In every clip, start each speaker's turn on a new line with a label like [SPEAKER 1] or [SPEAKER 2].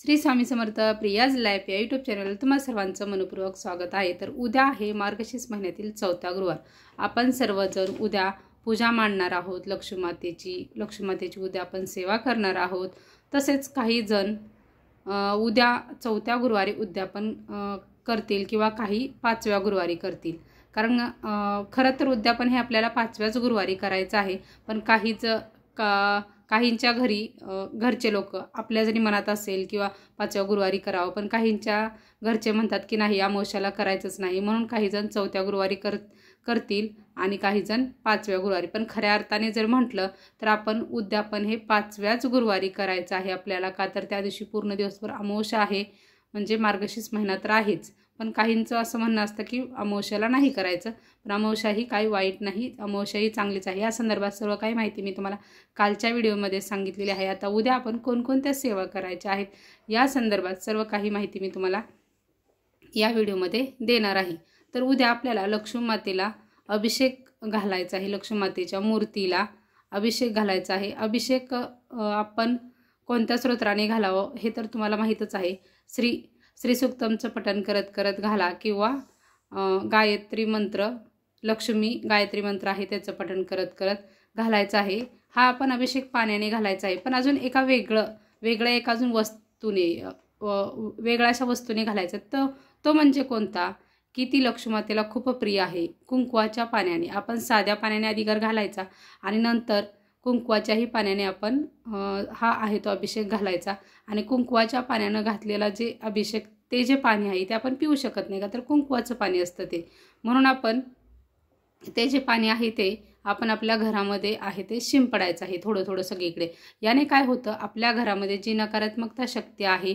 [SPEAKER 1] Shri Swami Samarth Priya's life या YouTube चॅनलवर तुम्हा सर्वांचं मनपूर्वक स्वागत आहे। तर उद्या आहे मार्गशीर्ष महिन्यातील चौथा गुरुवार। आपण सर्वजण उद्या पूजा मांडणार आहोत लक्ष्मीमातेची उद्या आपण सेवा करणार आहोत। तसेच काही जण उद्या चौथ्या गुरुवारी उद्यापन करतील किंवा काही पाचव्या गुरुवारी करतील। कारण खरं तर उद्यापन हे आपल्याला पाचव्याच गुरुवारी करायचं आहे, पण काहींच्या घरी घरचे लोक आपल्या जरी मनात असेल किंवा पाचव्या गुरुवारी करावं, पण काहींच्या घरचे म्हणतात की नाही अमावस्याला करायचंच नाही, म्हणून काही जण चौथ्या गुरुवारी करतील आणि काही जण पाचव्या गुरुवारी। पण खऱ्या अर्थाने जर म्हटलं तर आपण उद्यापन हे पाचव्याच गुरुवारी करायचं आहे आपल्याला। का तर त्या दिवशी पूर्ण दिवसभर अमावस्या आहे, म्हणजे मार्गशीर्ष महिना तर आहेच, पण काहींचं असं म्हणणं असतं की अमावस्याला नाही करायचं। पण अमावस्या ही काही वाईट नाही, अमावस्या ही चांगलीच आहे। या संदर्भात सर्व काही माहिती मी तुम्हाला कालच्या व्हिडिओमध्ये सांगितलेली आहे। आता उद्या आपण कोणकोणत्या सेवा करायच्या आहेत या संदर्भात सर्व काही माहिती मी तुम्हाला या व्हिडिओमध्ये देणार आहे। तर उद्या आपल्याला लक्ष्मी मातेला अभिषेक घालायचा आहे, लक्ष्मी मातेच्या मूर्तीला अभिषेक घालायचा आहे। अभिषेक आपण कोणत्या स्तोत्राने घालावं हे तर तुम्हाला माहीतच आहे। श्री सूक्तमचं पठण करत करत घाला किंवा गायत्री मंत्र, लक्ष्मी गायत्री मंत्र आहे त्याचं पठण करत करत घालायचं आहे। हा आपण अभिषेक पाण्याने घालायचा आहे, पण अजून एका वेगळ्या एक अजून वस्तूने वेगळ्या अशा वस्तूने घालायचं। तो म्हणजे कोणता की ती लक्ष्मी मातेला खूप प्रिय आहे। कुंकवाच्या पाण्याने आपण साध्या पाण्याने अधिकार घालायचा आणि नंतर कुंकवाच्याही पाण्याने आपण हा आहे तो अभिषेक घालायचा। आणि कुंकवाच्या पाण्यानं घातलेला जे अभिषेक ते जे पाणी आहे ते आपण पिऊ शकत नाही, का तर कुंकवाचं पाणी असतं ते, म्हणून आपण ते जे पाणी आहे ते आपण आपल्या घरामध्ये आहे ते शिंपडायचं आहे थोडं थोडं सगळीकडे। याने काय होतं, आपल्या घरामध्ये जी नकारात्मकता शक्ती आहे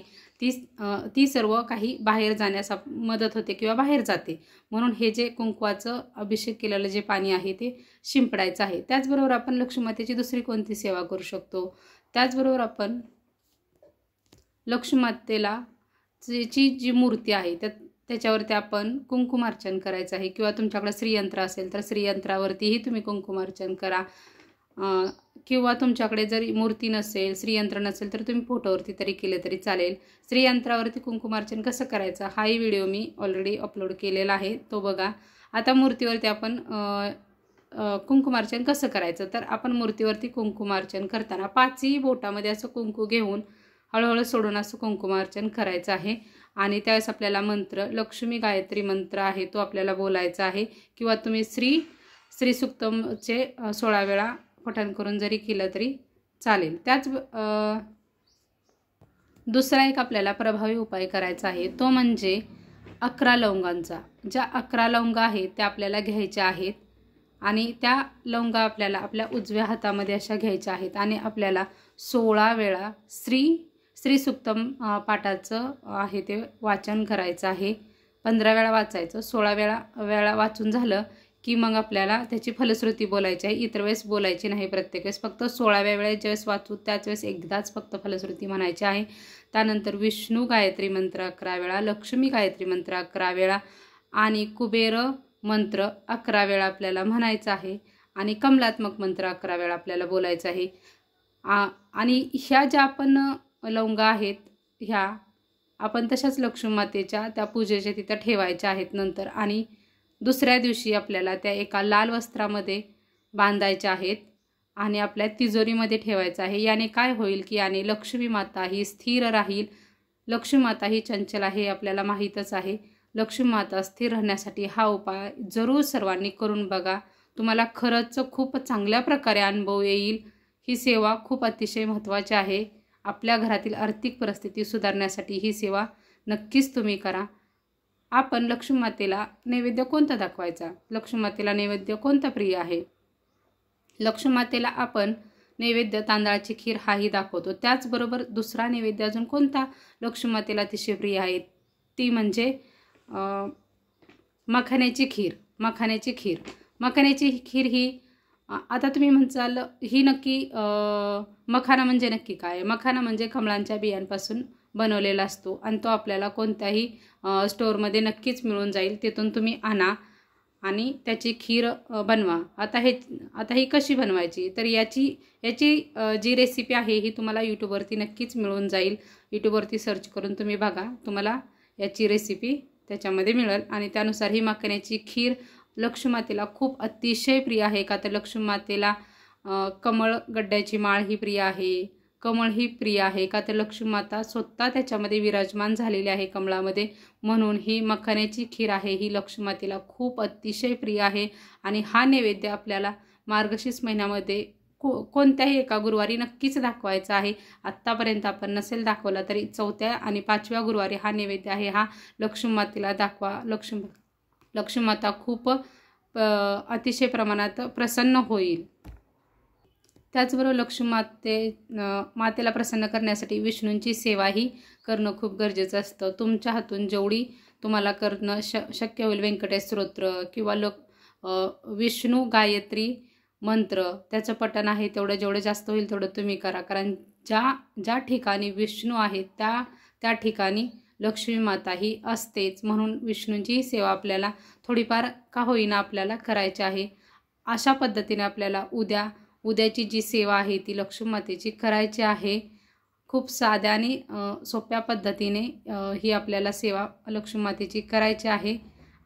[SPEAKER 1] ती सर्व काही बाहेर जाण्यास मदत होते किंवा बाहेर जाते। म्हणून हे जे कुंकवाचं अभिषेक केलेलं जे पाणी आहे ते शिंपडायचं आहे। त्याचबरोबर आपण लक्ष्मी मातेची दुसरी कोणती सेवा करू शकतो, त्याचबरोबर आपण लक्ष्मी मातेला जी मूर्ती आहे त्याच्यावरती आपण कुंकुमार्चन करायचं आहे। किंवा तुमच्याकडे श्रीयंत्र असेल तर श्रीयंत्रावरतीही तुम्ही कुंकुमार्चन करा, किंवा तुमच्याकडे जरी मूर्ती नसेल श्रीयंत्र नसेल तर तुम्ही फोटोवरती तरी केले तरी चालेल। श्रीयंत्रावरती कुंकुमार्चन कसं करायचं हाही व्हिडिओ मी ऑलरेडी अपलोड केलेला आहे, तो बघा। आता मूर्तीवरती आपण कुंकुमार्चन कसं करायचं, तर आपण मूर्तीवरती कुंकुमार्चन करताना पाचही बोटामध्ये असं कुंकू घेऊन हळूहळू सोडून असं कुंकुमार्चन करायचं आहे। आणि त्यावेळेस आपल्याला मंत्र लक्ष्मी गायत्री मंत्र आहे तो आपल्याला बोलायचा आहे, किंवा तुम्ही श्री सूक्तमचे 16 वेळा पठण करून जरी केलं तरी चालेल। त्याच दुसरा एक आपल्याला प्रभावी उपाय करायचा आहे, तो म्हणजे 11 लवंगांचा। ज्या 11 लवंगा आहेत त्या आपल्याला घ्यायच्या आहेत आणि त्या लवंगा आपल्याला आपल्या उजव्या हातामध्ये अशा घ्यायच्या आहेत आणि आपल्याला 16 वेळा श्री सूक्तम पाठाचं आहे ते वाचन करायचं आहे। 15 वेळा वाचायचं, 16 वेळा वाचून झालं की मग आपल्याला त्याची फलश्रुती बोलायची आहे। इतर वेळेस बोलायची नाही, प्रत्येक वेळेस फक्त 16व्या वेळेस ज्यावेळेस वाचू त्याच वेळेस एकदाच फक्त फलश्रुती म्हणायची आहे। त्यानंतर विष्णू गायत्री मंत्र 11 वेळा, लक्ष्मी गायत्री मंत्र 11 वेळा आणि कुबेर मंत्र 11 वेळा आपल्याला म्हणायचं आहे आणि कमलात्मक मंत्र 11 वेळा आपल्याला बोलायचं आहे। आणि ह्या ज्या आपण लवंगा आहेत ह्या आपण तशाच लक्ष्मी मातेच्या त्या पूजेच्या तिथं ठेवायच्या आहेत नंतर, आणि दुसऱ्या दिवशी आपल्याला त्या एका लाल वस्त्रामध्ये बांधायच्या आहेत आणि आपल्या तिजोरीमध्ये ठेवायचं आहे। याने काय होईल की याने लक्ष्मी माता ही स्थिर राहील। लक्ष्मी माता ही चंचल आहे आपल्याला माहीतच आहे। लक्ष्मी माता स्थिर राहण्यासाठी हा उपाय जरूर सर्वांनी करून बघा, तुम्हाला खरंच खूप चांगल्या प्रकारे अनुभव येईल। ही सेवा खूप अतिशय महत्त्वाची आहे। आपल्या घरातील आर्थिक परिस्थिती सुधारण्यासाठी ही सेवा नक्कीच तुम्ही करा। आपण लक्ष्मी मातेला नैवेद्य कोणता दाखवायचा, लक्ष्मी मातेला नैवेद्य कोणता प्रिय आहे, लक्ष्मी मातेला आपण नैवेद्य तांदळाची खीर हाही दाखवतो। त्याचबरोबर दुसरा नैवेद्य अजून कोणता लक्ष्मी मातेला अतिशय प्रिय आहे, ती म्हणजे मखाण्याची खीर ही आता तुम्ही म्हणसाल ही नक्की मखाना म्हणजे नक्की काय, मखाना म्हणजे कमळांच्या बियांपासून बनवलेला असतो आणि तो आपल्याला कोणत्याही स्टोअरमध्ये नक्कीच मिळून जाईल, तिथून तुम्ही आणा आणि त्याची खीर बनवा. आता ही कशी बनवायची, तर याची जी रेसिपी आहे ही तुम्हाला यूट्यूबवरती नक्कीच मिळून जाईल. यूट्यूबवरती सर्च करून तुम्ही बघा, तुम्हाला याची रेसिपी त्याच्यामध्ये मिळेल. आणि त्यानुसार ही मखाण्याची खीर लक्ष्मीमातेला खूप अतिशय प्रिय आहे. का तर लक्ष्मीमातेला कमळ गड्ड्याची माळ ही प्रिय आहे, कमळ ही प्रिय आहे. का तर लक्ष्मीमाता स्वतः त्याच्यामध्ये विराजमान झालेली आहे कमळामध्ये. म्हणून ही मखाण्याची खीर आहे ही लक्ष्मीमातेला खूप अतिशय प्रिय आहे. आणि हा नैवेद्य आपल्याला मार्गशीर्ष महिन्यामध्ये कोणत्याही एका गुरुवारी नक्कीच दाखवायचा आहे. आत्तापर्यंत आपण नसेल दाखवला तरी 4थ्या आणि 5व्या गुरुवारी हा नैवेद्य आहे हा लक्ष्मीमातेला दाखवा. लक्ष्मीमाता खूप अतिशय प्रमाणात प्रसन्न होईल. त्याचबरोबर मातेला प्रसन्न करण्यासाठी विष्णूंची सेवाही करणं खूप गरजेचं असतं. तुमच्या हातून जेवढी तुम्हाला करणं शक्य होईल, व्यंकटेश स्तोत्र किंवा विष्णू गायत्री मंत्र त्याचं पठण आहे तेवढं जेवढं जास्त होईल तेवढं तुम्ही करा. कारण ज्या ठिकाणी विष्णू आहेत त्या ठिकाणी लक्ष्मी माता ही असतेच. म्हणून विष्णूंची सेवा आपल्याला थोडीफार का होईना आपल्याला करायची आहे. अशा पद्धतीने आपल्याला उद्याची जी सेवा आहे ती लक्ष्मी मातेची करायची आहे. खूप साध्या आणि सोप्या पद्धतीने ही आपल्याला सेवा लक्ष्मी मातेची करायची आहे.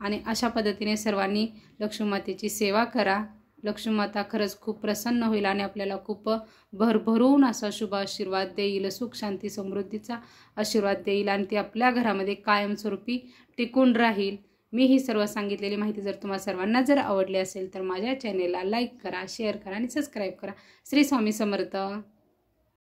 [SPEAKER 1] आणि अशा पद्धतीने सर्वांनी लक्ष्मी मातेची सेवा करा. लक्ष्मी माता खरंच खूप प्रसन्न होईल आणि आपल्याला खूप भरभरून असा शुभ आशीर्वाद देईल, सुख शांती समृद्धीचा आशीर्वाद देईल आणि ती आपल्या घरामध्ये कायमस्वरूपी टिकून राहील. मी ही सर्व सांगितलेली माहिती जर तुम्हाला सर्वांना जर आवडली असेल तर माझ्या चॅनेलला लाईक करा, शेअर करा आणि सबस्क्राईब करा. श्री स्वामी समर्थ.